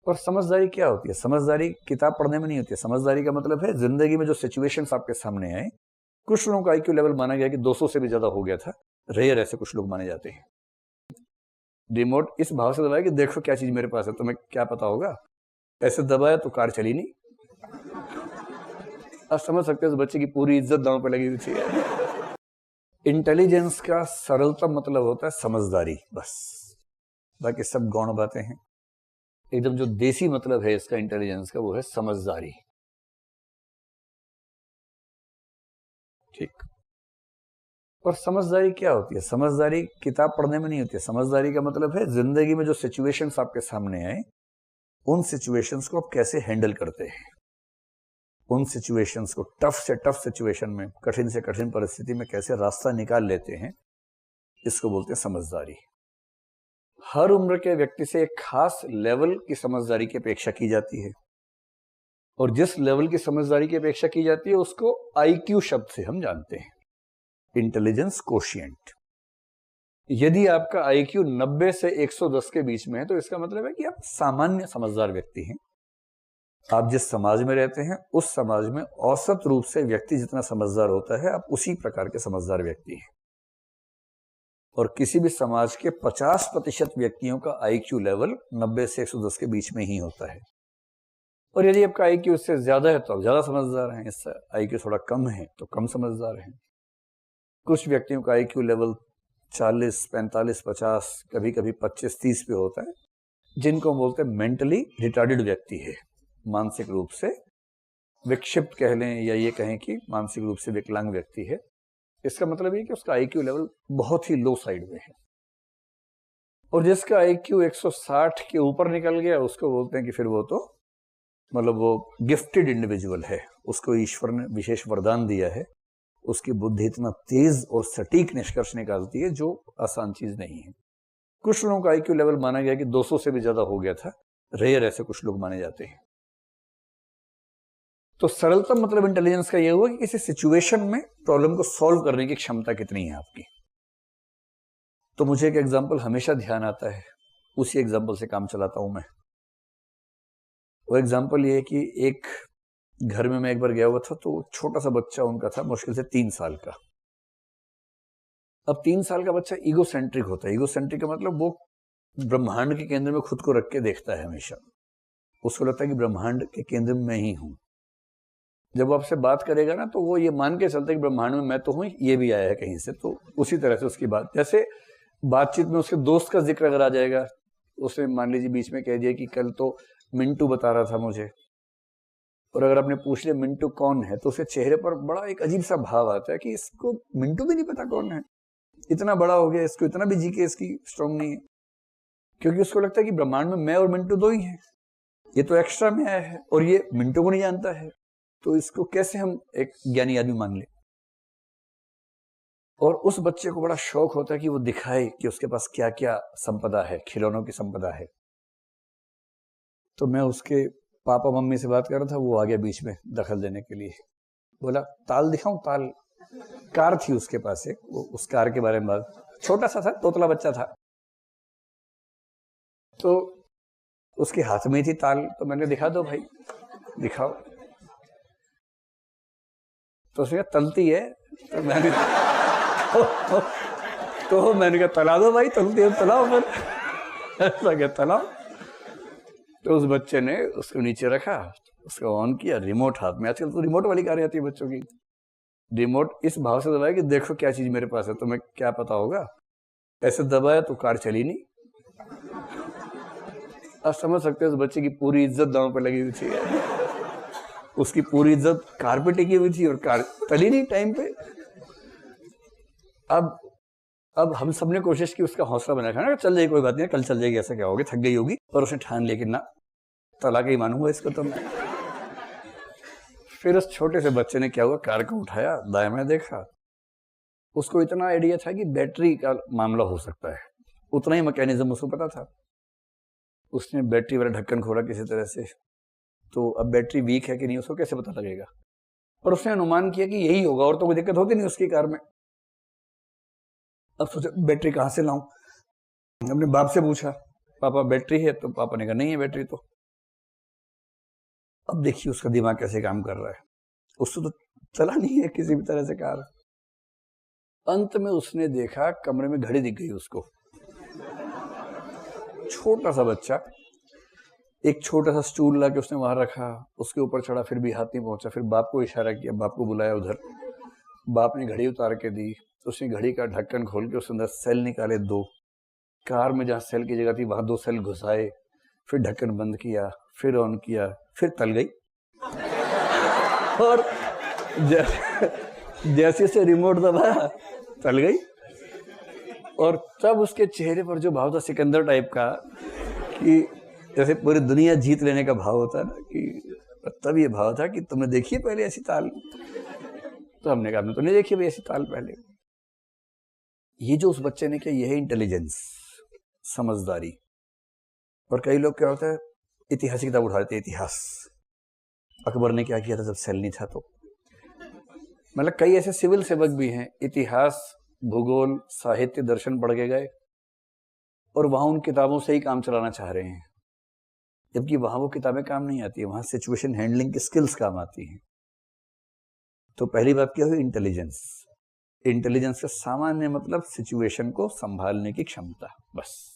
और समझदारी क्या होती है? समझदारी किताब पढ़ने में नहीं होती है। समझदारी का मतलब है जिंदगी में जो सिचुएशंस आपके सामने आए। कुछ लोगों का आईक्यू लेवल माना गया कि 200 से भी ज्यादा हो गया था, रेयर ऐसे कुछ लोग माने जाते हैं। रिमोट इस भाव से दबाया कि देखो क्या चीज मेरे पास है, तुम्हें क्या पता होगा। ऐसे दबाया तो कार चली नहीं। आप समझ सकते हो उस बच्चे की पूरी इज्जत दांव पे लगी हुई थी। इंटेलिजेंस का सरलतम मतलब होता है समझदारी, बस। बाकी सब गौण बातें हैं। एकदम जो देसी मतलब है इसका इंटेलिजेंस का, वो है समझदारी। ठीक। और समझदारी क्या होती है? समझदारी किताब पढ़ने में नहीं होती है। समझदारी का मतलब है जिंदगी में जो सिचुएशंस आपके सामने आए, उन सिचुएशंस को आप कैसे हैंडल करते हैं। उन सिचुएशंस को, टफ से टफ सिचुएशन में, कठिन से कठिन परिस्थिति में कैसे रास्ता निकाल लेते हैं, इसको बोलते हैं समझदारी। हर उम्र के व्यक्ति से एक खास लेवल की समझदारी की अपेक्षा की जाती है, और जिस लेवल की समझदारी की अपेक्षा की जाती है उसको आईक्यू शब्द से हम जानते हैं, इंटेलिजेंस कोशिएंट। यदि आपका आईक्यू 90 से 110 के बीच में है तो इसका मतलब है कि आप सामान्य समझदार व्यक्ति हैं। आप जिस समाज में रहते हैं उस समाज में औसत रूप से व्यक्ति जितना समझदार होता है, आप उसी प्रकार के समझदार व्यक्ति हैं। और किसी भी समाज के 50% व्यक्तियों का आईक्यू लेवल 90 से 110 के बीच में ही होता है। और यदि आपका आईक्यू इससे ज्यादा है तो आप ज्यादा समझदार हैं, इससे आईक्यू थोड़ा कम है तो कम समझदार हैं। कुछ व्यक्तियों का आईक्यू लेवल 40, 45, 50, कभी कभी 25, 30 पे होता है, जिनको हम बोलते हैं मेंटली रिटार्डेड व्यक्ति है, मानसिक रूप से विक्षिप्त कह लें, या ये कहें कि मानसिक रूप से विकलांग व्यक्ति है। इसका मतलब है कि उसका आईक्यू लेवल बहुत ही लो साइड में है। और जिसका आईक्यू 160 के ऊपर निकल गया उसको बोलते हैं कि फिर वो तो मतलब वो गिफ्टेड इंडिविजुअल है, उसको ईश्वर ने विशेष वरदान दिया है। उसकी बुद्धि इतना तेज और सटीक निष्कर्ष निकालती है जो आसान चीज नहीं है। कुछ लोगों का आईक्यू लेवल माना गया कि 200 से भी ज्यादा हो गया था, रेयर ऐसे कुछ लोग माने जाते हैं। तो सरलतम मतलब इंटेलिजेंस का यह हुआ कि किसी सिचुएशन में प्रॉब्लम को सॉल्व करने की क्षमता कितनी है आपकी। तो मुझे एक एग्जांपल हमेशा ध्यान आता है, उसी एग्जांपल से काम चलाता हूं मैं। वो एग्जांपल ये है कि एक घर में मैं एक बार गया हुआ था, तो छोटा सा बच्चा उनका था, मुश्किल से 3 साल का। अब 3 साल का बच्चा ईगो सेंट्रिक होता है। ईगो सेंट्रिक का मतलब वो ब्रह्मांड के केंद्र में खुद को रख के देखता है हमेशा। उसको लगता है कि ब्रह्मांड के केंद्र में मैं ही हूं। जब वो आपसे बात करेगा ना, तो वो ये मान के चलता है कि ब्रह्मांड में मैं तो हूं, ये भी आया है कहीं से। तो उसी तरह से उसकी बात, जैसे बातचीत में उसके दोस्त का जिक्र अगर आ जाएगा, उसने मान लीजिए बीच में कह दिया कि कल तो मिंटू बता रहा था मुझे, और अगर आपने पूछ लिया मिंटू कौन है, तो उसके चेहरे पर बड़ा एक अजीब सा भाव आता है कि इसको मिंटू भी नहीं पता कौन है, इतना बड़ा हो गया, इसको इतना भी जीके इसकी स्ट्रॉन्ग नहीं है। क्योंकि उसको लगता है कि ब्रह्मांड में मैं और मिंटू दो ही हैं, ये तो एक्स्ट्रा में आया है और ये मिंटू को नहीं जानता है, तो इसको कैसे हम एक ज्ञानी आदमी मान ले। और उस बच्चे को बड़ा शौक होता है कि वो दिखाए कि उसके पास क्या क्या संपदा है, खिलौनों की संपदा है। तो मैं उसके पापा मम्मी से बात कर रहा था, वो आ गया बीच में दखल देने के लिए, बोला ताल दिखाऊं ताल। कार थी उसके पास एक, वो उस कार के बारे में बात, छोटा सा था, तोतला बच्चा था, तो उसके हाथ में थी ताल। तो मैंने दिखा दो भाई, दिखाओ। तो उसने कहा तलती है। तो मैंने तो मैंने कहा तला दो भाई, तलती है तलाओ फिर। ऐसा क्या तलाओ। तो उस बच्चे ने उसको नीचे रखा, उसको ऑन किया, रिमोट हाथ में, आजकल तो रिमोट वाली कारें आती है बच्चों की। रिमोट इस भाव से दबाया कि देखो क्या चीज मेरे पास है, तुम्हें क्या पता होगा। ऐसे दबाया तो कार चली नहीं। आप समझ सकते हो उस बच्चे की पूरी इज्जत दांव पे लगी हुई थी। उसकी पूरी इज्जत कार पे टिकी हुई थी और कार चली नहीं टाइम पे। अब हम सबने कोशिश की उसका हौसला बनाया ना, चल जाएगी कोई बात नहीं, कल चल जाएगी, ऐसा क्या होगा, थक गई होगी। और उसने ठान लिया कि ना, तला के ही मानूंगा इसको तो मैं। फिर उस छोटे से बच्चे ने क्या हुआ, कार को उठाया, दाएं में देखा, उसको इतना आइडिया था कि बैटरी का मामला हो सकता है, उतना ही मैकेनिज्म उसको पता था। उसने बैटरी वाला ढक्कन खोला किसी तरह से, तो अब बैटरी वीक है कि नहीं उसको कैसे पता लगेगा। और उसने अनुमान किया कि यही होगा, और तो कोई दिक्कत होती नहीं उसकी कार में। अब सोचा बैटरी कहाँ से लाऊं। अपने बाप से पूछा, पापा बैटरी है? तो पापा ने कहा नहीं है बैटरी तो। अब देखिए उसका दिमाग कैसे काम कर रहा है, उससे तो चला नहीं है किसी भी तरह से कार। अंत में उसने देखा कमरे में घड़ी दिख गई उसको। छोटा सा बच्चा एक छोटा सा स्टूल लाके उसने वहां रखा, उसके ऊपर चढ़ा, फिर भी हाथ नहीं पहुंचा। फिर बाप को इशारा किया, बाप को बुलाया उधर, बाप ने घड़ी उतार के दी। तो उसने घड़ी का ढक्कन खोल के उसके अंदर सेल निकाले 2। कार में जहाँ सेल की जगह थी वहां 2 सेल घुसाए, फिर ढक्कन बंद किया, फिर ऑन किया, फिर तल गई। और जैसे से रिमोट दबाया तल गई। और तब उसके चेहरे पर जो भाव था सिकंदर टाइप का, कि जैसे पूरी दुनिया जीत लेने का भाव होता है ना, कि तब ये भाव था कि तुमने देखी है पहले ऐसी ताल? तो हमने कहा हमने तो नहीं देखी भाई ऐसी ताल पहले। ये जो उस बच्चे ने किया, ये है इंटेलिजेंस, समझदारी। और कई लोग क्या होता है, इतिहास की किताब उठा लेते हैं, इतिहास अकबर ने क्या किया था जब सेल नहीं था। तो मतलब कई ऐसे सिविल सेवक भी हैं, इतिहास, भूगोल, साहित्य, दर्शन पढ़ के गए और वहां उन किताबों से ही काम चलाना चाह रहे हैं, जबकि वहां वो किताबें काम नहीं आती है, वहां सिचुएशन हैंडलिंग की स्किल्स काम आती हैं। तो पहली बात क्या हुई, इंटेलिजेंस। इंटेलिजेंस का सामान्य मतलब सिचुएशन को संभालने की क्षमता, बस।